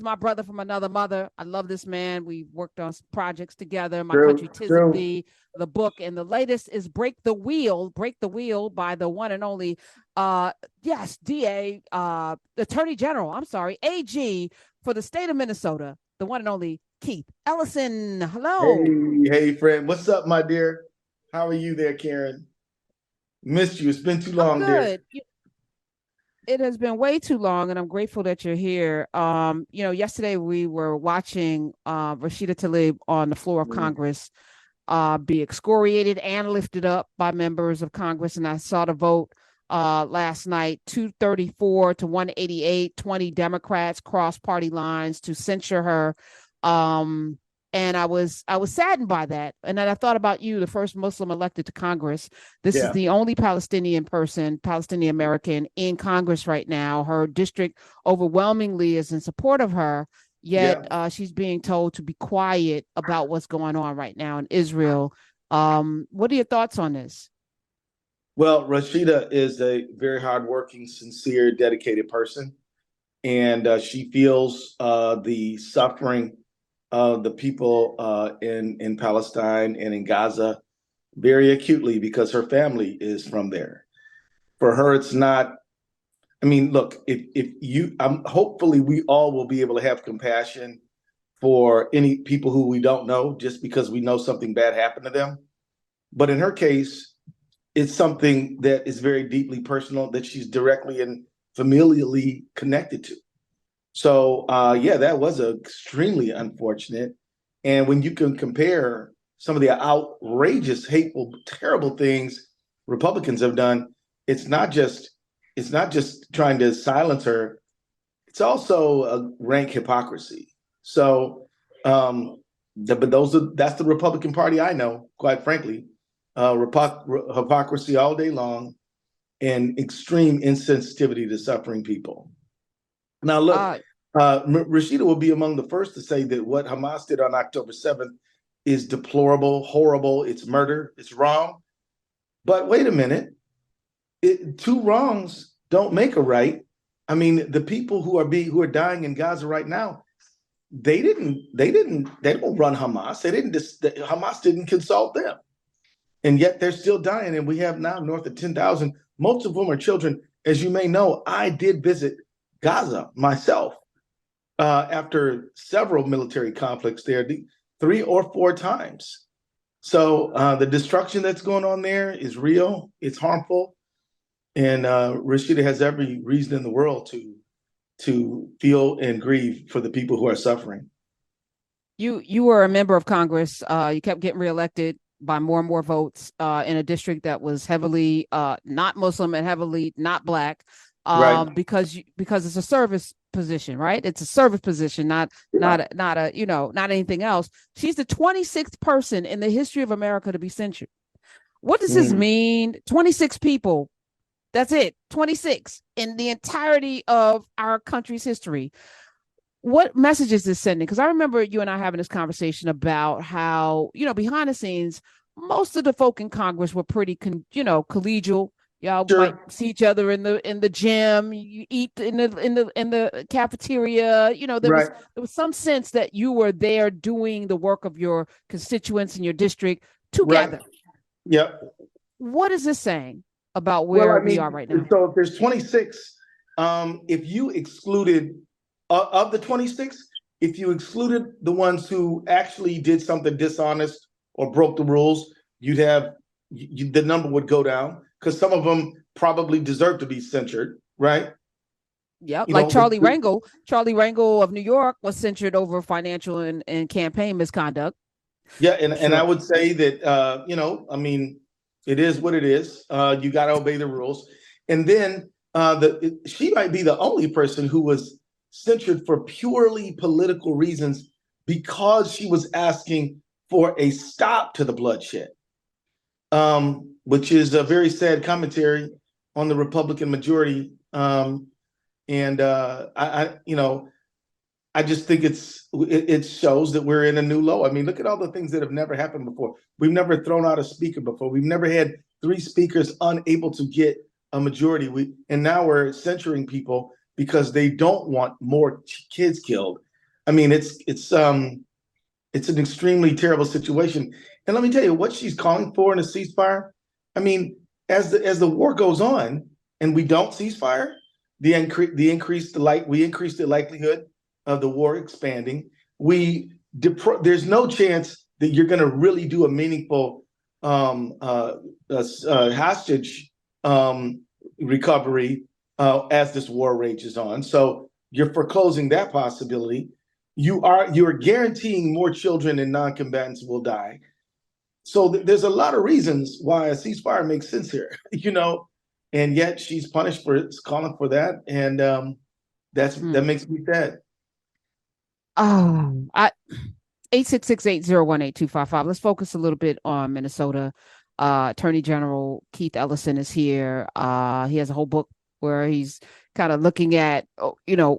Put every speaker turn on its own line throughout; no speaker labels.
my brother from another mother. I love this man. We worked on projects together. My
True,
Country Tis of
true.
Thee, the book, and the latest is Break the Wheel by the one and only, yes, DA, Attorney General. I'm sorry, AG for the state of Minnesota, the one and only Keith Ellison. Hello.
Hey, friend. What's up, my dear? How are you there, Karen? Missed you. It's been too
I'm
long, dear.
good. It has been way too long, and I'm grateful that you're here. Yesterday we were watching Rashida Tlaib on the floor of
Mm.
Congress be excoriated and lifted up by members of Congress, and I saw the vote last night: 234 to 188. 20 Democrats crossed party lines to censure her. And I was saddened by that. And then I thought about you, the first Muslim elected to Congress. This is
Yeah,
the only Palestinian American in Congress right now. Her district overwhelmingly is in support of her, yet
yeah.
she's being told to be quiet about what's going on right now in Israel. What are your thoughts on this?
Well, Rashida is a very hardworking, sincere, dedicated person, and she feels the suffering of the people in Palestine and in Gaza very acutely because her family is from there. For her, it's not. I mean, look, if you, hopefully we all will be able to have compassion for any people who we don't know just because we know something bad happened to them. But in her case, it's something that is very deeply personal that she's directly and familially connected to. So, yeah, that was extremely unfortunate. And when you can compare some of the outrageous, hateful, terrible things Republicans have done, it's not just it's not just trying to silence her. It's also a rank hypocrisy. So, but that's the Republican Party I know, quite frankly. Hypocrisy all day long and extreme insensitivity to suffering people. Now, look,
Uh,
Rashida will be among the first to say that what Hamas did on October 7th is deplorable, horrible, it's murder, it's wrong. But wait a minute, two wrongs don't make a right. I mean, the people who are dying in Gaza right now, they don't run Hamas. Hamas didn't consult them, and yet they're still dying. And we have now north of 10,000. Most of whom are children. As you may know, I did visit Gaza myself after several military conflicts there, 3 or 4 times. So the destruction that's going on there is real. It's harmful. And Rashida has every reason in the world to feel and grieve for the people who are suffering.
you were a member of Congress. You kept getting reelected by more and more votes in a district that was heavily not Muslim and heavily not Black,
Right.
because it's a service position, right? It's a service position, not
Yeah.
not anything else. She's the 26th person in the history of America to be censured. What does this
Mm.
mean? 26 people. That's it. 26 in the entirety of our country's history. What message is this sending? Because I remember you and I having this conversation about how, behind the scenes, most of the folk in Congress were pretty, collegial. Y'all might
Sure.
see each other in the gym. You eat in the cafeteria.
Right.
There was some sense that you were there doing the work of your constituents in your district
Right.
together.
Yep.
What is this saying about
Well,
where
I
we
mean,
are right now?
so if there's 26, if you excluded of the 26, if you excluded the ones who actually did something dishonest or broke the rules, the number would go down because some of them probably deserve to be censured, right?
Yeah,
You
like
know,
Charlie Rangel. Charlie Rangel of New York was censured over financial and campaign misconduct.
yeah, and I
Sure.
would say that I mean, it is what it is. You got to obey the rules, and then she might be the only person who was censured for purely political reasons because she was asking for a stop to the bloodshed, which is a very sad commentary on the Republican majority. And I just think it shows that we're in a new low. I mean, look at all the things that have never happened before. We've never thrown out a speaker before. We've never had 3 speakers unable to get a majority. And now we're censuring people because they don't want more kids killed. I mean, it's an extremely terrible situation. And let me tell you what she's calling for in a ceasefire. I mean, as the war goes on and we don't ceasefire, we increase the likelihood of the war expanding. There's no chance that you're going to really do a meaningful hostage recovery as this war rages on. So you're foreclosing that possibility. You're guaranteeing more children and non-combatants will die. So there's a lot of reasons why a ceasefire makes sense here, and yet she's punished for calling for that, and that makes me sad.
I 866-801-8255. Let's focus a little bit on Minnesota. Attorney General Keith Ellison is here. He has a whole book where he's kind of looking at,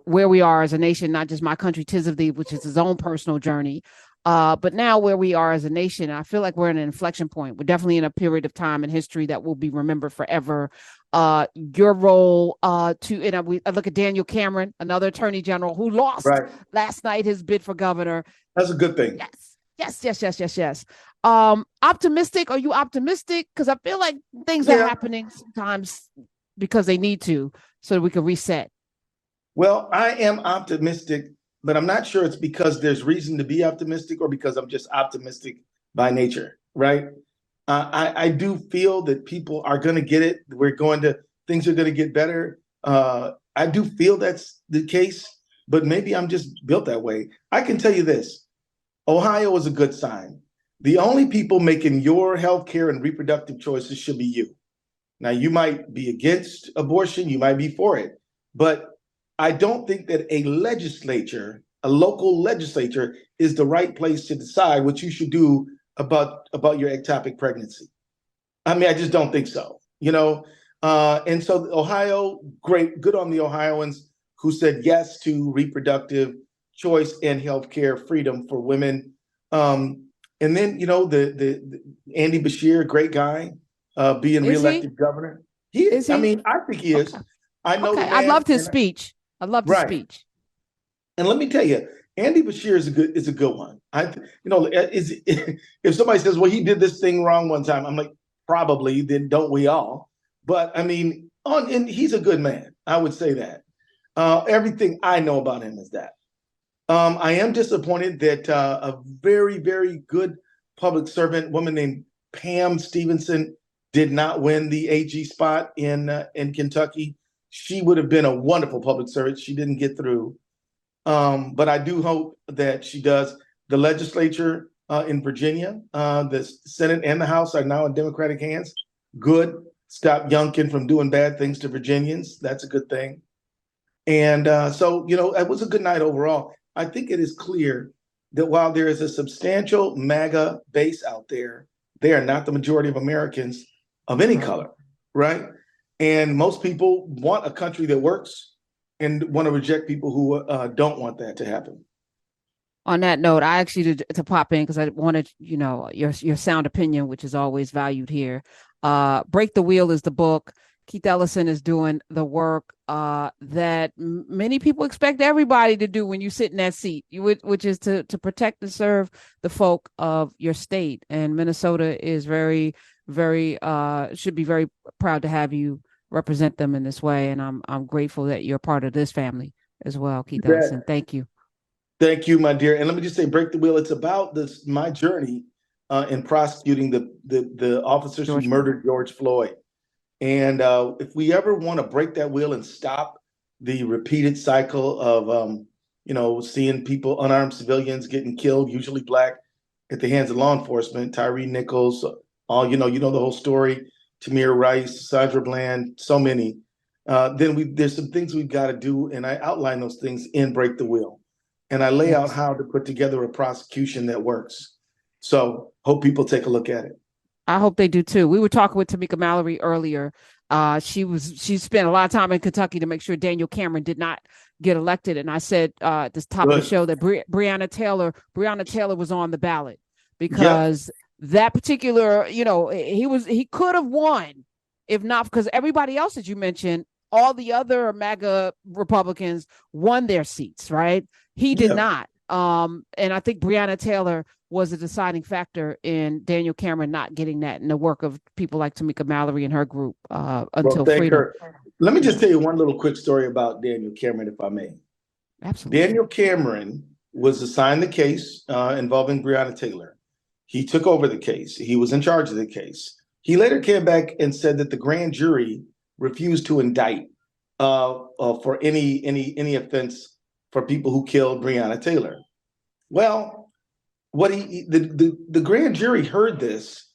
where we are as a nation, not just My Country 'Tis of Thee, which is his own personal journey, but now where we are as a nation. I feel like we're in an inflection point. We're definitely in a period of time in history that will be remembered forever. Your role I look at Daniel Cameron, another attorney general who lost last night his bid for governor.
That's a good thing.
Yes. Optimistic? Are you optimistic? Because I feel like things are happening sometimes because they need to, so that we can reset.
Well, I am optimistic, but I'm not sure it's because there's reason to be optimistic or because I'm just optimistic by nature, right? I do feel that people are going to get it. Things are going to get better. I do feel that's the case, but maybe I'm just built that way. I can tell you this. Ohio is a good sign. The only people making your healthcare and reproductive choices should be you. Now, you might be against abortion, you might be for it, but I don't think that a local legislature, is the right place to decide what you should do about your ectopic pregnancy. I mean, I just don't think so, and so Ohio, great, good on the Ohioans who said yes to reproductive choice and healthcare freedom for women. And then, the Andy Beshear, great guy, being reelected governor. He is. I mean, I think he is. I know.
Okay. I loved his speech. And
let me tell you, Andy Beshear is a good one. If somebody says, well, he did this thing wrong one time, I'm like, probably, then don't we all? But I mean, and he's a good man. I would say that. Everything I know about him is that. I am disappointed that a very, very good public servant, woman named Pam Stevenson, did not win the AG spot in Kentucky. She would have been a wonderful public servant. She didn't get through. But I do hope that she does. The legislature in Virginia, the Senate and the House are now in Democratic hands. Good. Stop Youngkin from doing bad things to Virginians. That's a good thing. And so, it was a good night overall. I think it is clear that while there is a substantial MAGA base out there, they are not the majority of Americans of any color, right? And most people want a country that works and want to reject people who don't want that to happen.
On that note, I asked you to pop in because I wanted, your sound opinion, which is always valued here. Break the Wheel is the book. Keith Ellison is doing the work that many people expect everybody to do when you sit in that seat, which is to protect and serve the folk of your state. And Minnesota is very, very should be very proud to have you represent them in this way. And I'm grateful that you're part of this family as well, Keith Ellison. Thank you.
Thank you, my dear. And let me just say, Break the Wheel. It's about my journey in prosecuting the officers who murdered George Floyd. And if we ever want to break that wheel and stop the repeated cycle of, seeing people, unarmed civilians getting killed, usually Black, at the hands of law enforcement, Tyree Nichols, the whole story, Tamir Rice, Sandra Bland, so many, then there's some things we've got to do. And I outline those things in Break the Wheel. And I lay out how to put together a prosecution that works. So hope people take a look at it.
I hope they do too. We were talking with Tamika Mallory earlier. She spent a lot of time in Kentucky to make sure Daniel Cameron did not get elected. And I said at the top of the show that Breonna Taylor was on the ballot because that particular, he could have won if not because everybody else that you mentioned, all the other MAGA Republicans won their seats, right? He did not. I think Breonna Taylor was a deciding factor in Daniel Cameron not getting that, and the work of people like Tamika Mallory and her group, Until Freedom.
Let me just tell you one little quick story about Daniel Cameron, if I may.
Absolutely.
Daniel Cameron was assigned the case involving Breonna Taylor. He took over the case. He was in charge of the case. He later came back and said that the grand jury refused to indict for any offense for people who killed Breonna Taylor. Well, the grand jury heard this,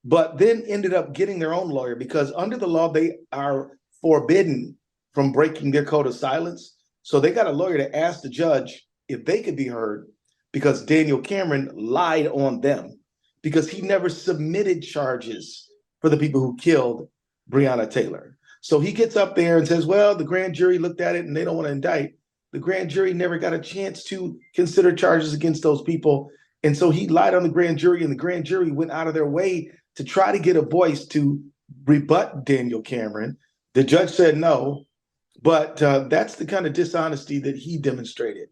but then ended up getting their own lawyer, because under the law they are forbidden from breaking their code of silence. So they got a lawyer to ask the judge if they could be heard, because Daniel Cameron lied on them, because he never submitted charges for the people who killed Breonna Taylor. So he gets up there and says, well, the grand jury looked at it and they don't want to indict. The grand jury never got a chance to consider charges against those people. And so he lied on the grand jury, and the grand jury went out of their way to try to get a voice to rebut Daniel Cameron. The judge said no, but that's the kind of dishonesty that he demonstrated.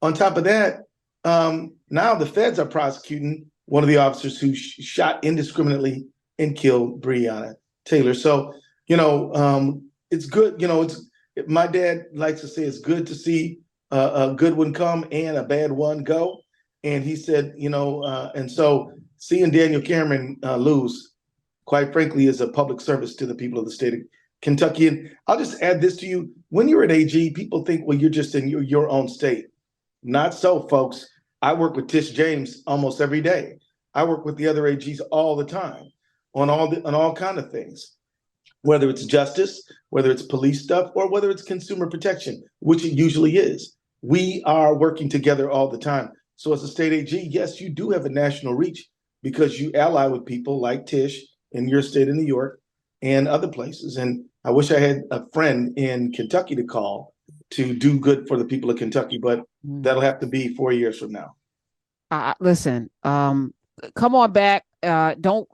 On top of that, now the feds are prosecuting one of the officers who shot indiscriminately and killed Breonna Taylor. So, it's good. My dad likes to say it's good to see a good one come and a bad one go. And he said, and so seeing Daniel Cameron lose, quite frankly, is a public service to the people of the state of Kentucky. And I'll just add this to you. When you're an AG, people think, well, you're just in your own state. Not so, folks. I work with Tish James almost every day. I work with the other AGs all the time on all kind of things, whether it's justice, whether it's police stuff, or whether it's consumer protection, which it usually is. We are working together all the time. So as a state AG, yes, you do have a national reach because you ally with people like Tish in your state of New York and other places. And I wish I had a friend in Kentucky to call to do good for the people of Kentucky, but that'll have to be 4 years from now.
Listen, come on back. Don't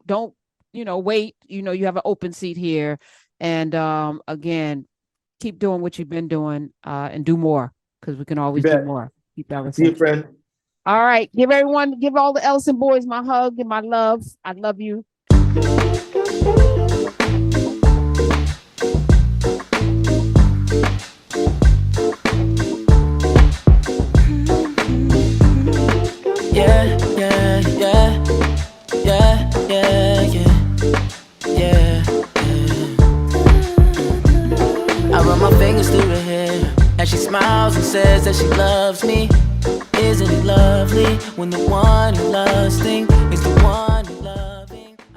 wait. You have an open seat here. And again, keep doing what you've been doing and do more, because we can always do more. Keep that.
See you, friend.
All right. Give all the Ellison boys my hug and my love. I love you.
I run my fingers through her hair as she smiles and says that she loves me. Isn't it lovely when the one you're lusting is the one